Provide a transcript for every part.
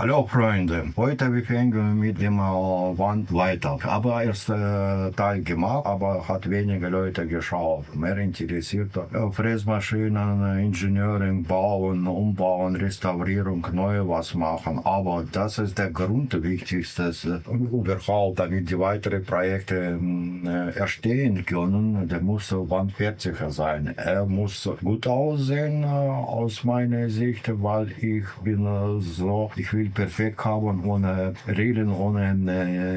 Hallo Freunde, heute wir fangen mit dem Wand weiter. Ich habe erst Teil gemacht, aber hat wenige Leute geschaut. Mehr interessiert Fräsmaschinen, Ingenieuring, Bauen, Umbauen, Restaurierung, neu was machen. Aber das ist der Grund, wichtigste überhaupt, damit die weiteren Projekte erstehen können. Der muss wandfertiger sein. Er muss gut aussehen aus meiner Sicht, weil ich bin ich will perfekt haben, ohne Rillen, ohne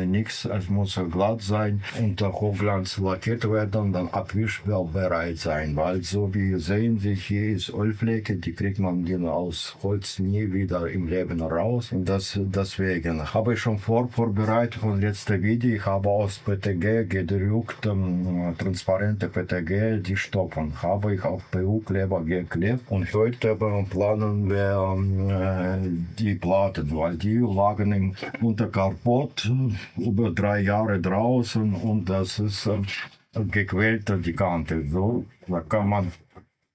nichts. Es muss glatt sein, unter Hochglanz lackiert werden, dann abwischbereit sein, weil so wie sehen sich hier ist Ölflecke, die kriegt man aus Holz nie wieder im Leben raus. Und deswegen habe ich schon vorbereitet von letzter Video, ich habe aus PTG gedruckt, transparente PTG, die Stoffen habe ich auf PU-Kleber geklebt und heute planen wir die Platten, weil die lagen unter Kaputt über 3 Jahre draußen und das ist gequält, die Kante. So, da kann man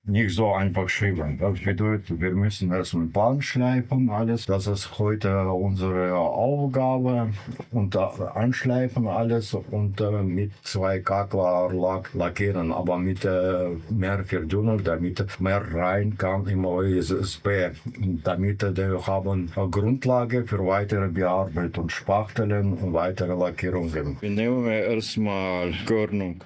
nicht so einfach schieben. Das bedeutet, wir müssen erstmal Plan schleifen, alles. Das ist heute unsere Aufgabe. Und anschleifen alles und mit 2K lackieren, aber mit mehr Verdünnung, damit mehr rein kann im OSB. Damit wir haben Grundlage für weitere Bearbeitung, Spachteln und weitere Lackierungen. Wir nehmen erstmal Körnung.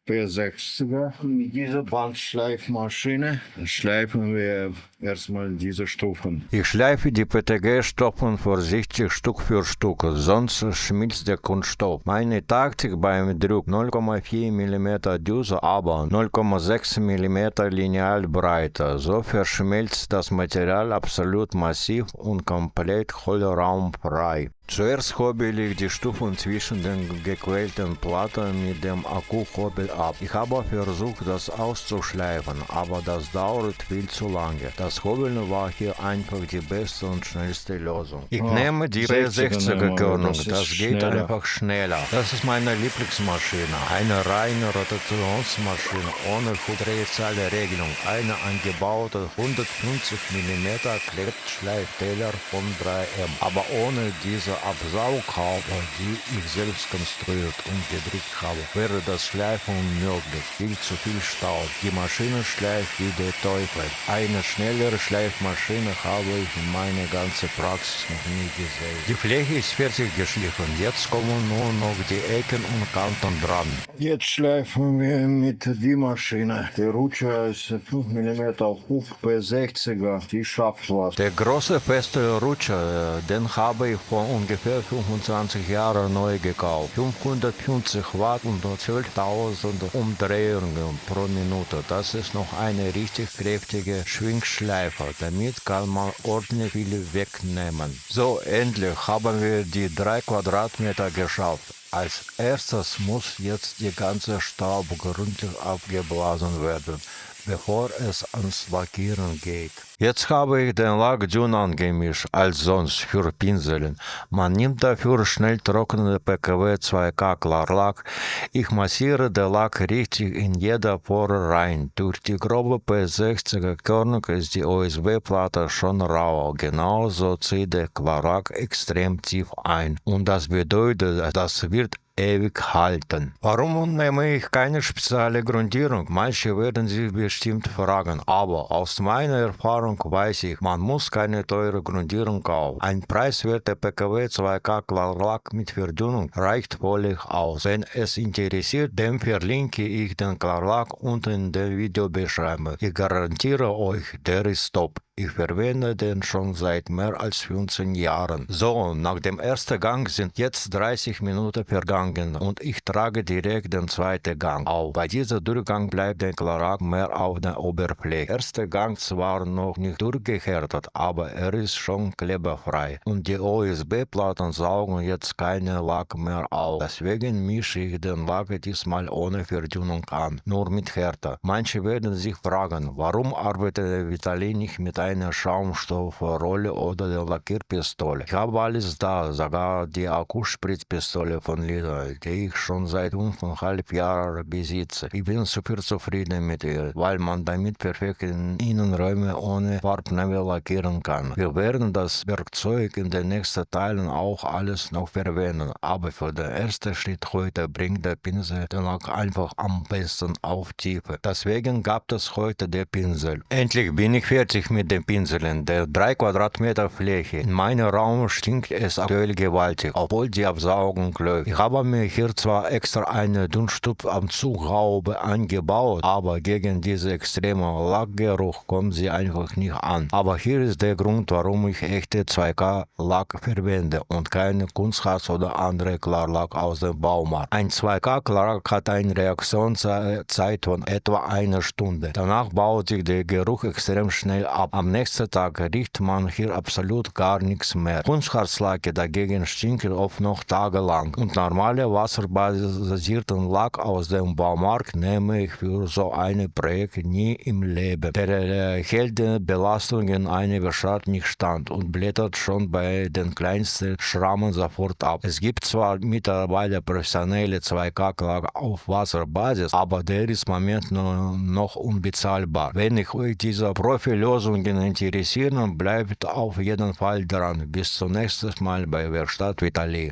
P60er. Mit dieser Bandschleifmaschine schleifen wir erstmal diese Stufen. Ich schleife die PTG-Stoffen vorsichtig Stück für Stück, sonst schmilzt der Kunststoff. Meine Taktik beim Druck: 0,4 mm Düse, aber 0,6 mm Linealbreite. So verschmilzt das Material absolut massiv und komplett hohlraumfrei. Zuerst hobel ich die Stufen zwischen den gequälten Platten mit dem Akkuhobel ab. Ich habe versucht, das auszuschleifen, aber das dauert viel zu lange. Das Hobeln war hier einfach die beste und schnellste Lösung. Ich nehme die P60er Körnung, das geht einfach schneller. Das ist meine Lieblingsmaschine. Eine reine Rotationsmaschine ohne Drehzahlregelung. Eine angebaute 150 mm Klettschleifteller von 3M. Aber ohne diese Absaughaube, die ich selbst konstruiert und gedrückt habe, wäre das Schleifen unmöglich. Viel zu viel Staub. Die Maschine schleift wie der Teufel. Eine schnellere Schleifmaschine habe ich in meiner ganzen Praxis noch nie gesehen. Die Fläche ist fertig geschliffen. Jetzt kommen nur noch die Ecken und Kanten dran. Jetzt schleifen wir mit der Maschine. Die Rutsche ist 5 mm hoch, P60er. Die schafft was. Der große feste Rutscher, den habe ich vor ungefähr 25 Jahren neu gekauft. 550 Watt und 12.000 Umdrehungen pro Minute. Das ist noch eine richtig kräftige Schwingschleifer. Damit kann man ordentlich viel wegnehmen. So, endlich haben wir die 3 Quadratmeter geschafft. Als erstes muss jetzt die ganze Staub gründlich abgeblasen werden, bevor es ans Lackieren geht. Jetzt habe ich den Lack dünn angemischt als sonst für Pinseln. Man nimmt dafür schnell trockene PKW 2K Klarlack. Ich massiere den Lack richtig in jeder Pore rein. Durch die grobe P60er Körnung ist die OSB-Platte schon rau. Genauso zieht der Klarlack extrem tief ein. Und das bedeutet, das wird ewig halten. Warum nehme ich keine spezielle Grundierung? Manche werden sich bestimmt fragen, aber aus meiner Erfahrung weiß ich, man muss keine teure Grundierung kaufen. Ein preiswerter PKW 2K Klarlack mit Verdünnung reicht völlig aus. Wenn es interessiert, dann verlinke ich den Klarlack unten in der Videobeschreibung. Ich garantiere euch, der ist top. Ich verwende den schon seit mehr als 15 Jahren. So, nach dem ersten Gang sind jetzt 30 Minuten vergangen und ich trage direkt den zweiten Gang auf. Bei diesem Durchgang bleibt der Klarlack mehr auf der Oberfläche. Der erste Gang zwar noch nicht durchgehärtet, aber er ist schon kleberfrei. Und die OSB-Platten saugen jetzt keinen Lack mehr auf. Deswegen mische ich den Lack diesmal ohne Verdünnung an, nur mit Härte. Manche werden sich fragen, warum arbeitet der Vitali nicht mit eine Schaumstoffrolle oder die Lackierpistole. Ich habe alles da, sogar die Akkuspritzpistole von Lidl, die ich schon seit 5,5 Jahren besitze. Ich bin super zufrieden mit ihr, weil man damit perfekt in Innenräume ohne Farbnebel lackieren kann. Wir werden das Werkzeug in den nächsten Teilen auch alles noch verwenden, aber für den ersten Schritt heute bringt der Pinsel den Lack einfach am besten auf Tiefe. Deswegen gab es heute den Pinsel. Endlich bin ich fertig mit den Pinseln. Der 3 Quadratmeter Fläche. In meinem Raum stinkt es aktuell gewaltig, obwohl die Absaugung läuft. Ich habe mir hier zwar extra eine Dunstabzugshaube eingebaut, aber gegen diesen extremen Lackgeruch kommt sie einfach nicht an. Aber hier ist der Grund, warum ich echte 2K Lack verwende und keine Kunstharz oder andere Klarlack aus dem Baumarkt. Ein 2K Klarlack hat eine Reaktionszeit von etwa einer Stunde. Danach baut sich der Geruch extrem schnell ab. Am nächsten Tag riecht man hier absolut gar nichts mehr. Kunstharzlacke dagegen stinken oft noch tagelang und normale wasserbasierten Lack aus dem Baumarkt nehme ich für so ein Projekt nie im Leben. Der hält die Belastung in einer Werkstatt nicht stand und blättert schon bei den kleinsten Schrammen sofort ab. Es gibt zwar mittlerweile professionelle 2K-Lack auf Wasserbasis, aber der ist im Moment noch unbezahlbar. Wenn ich euch diese Profilösungen interessieren, bleibt auf jeden Fall dran. Bis zum nächsten Mal bei Werkstatt Vitali.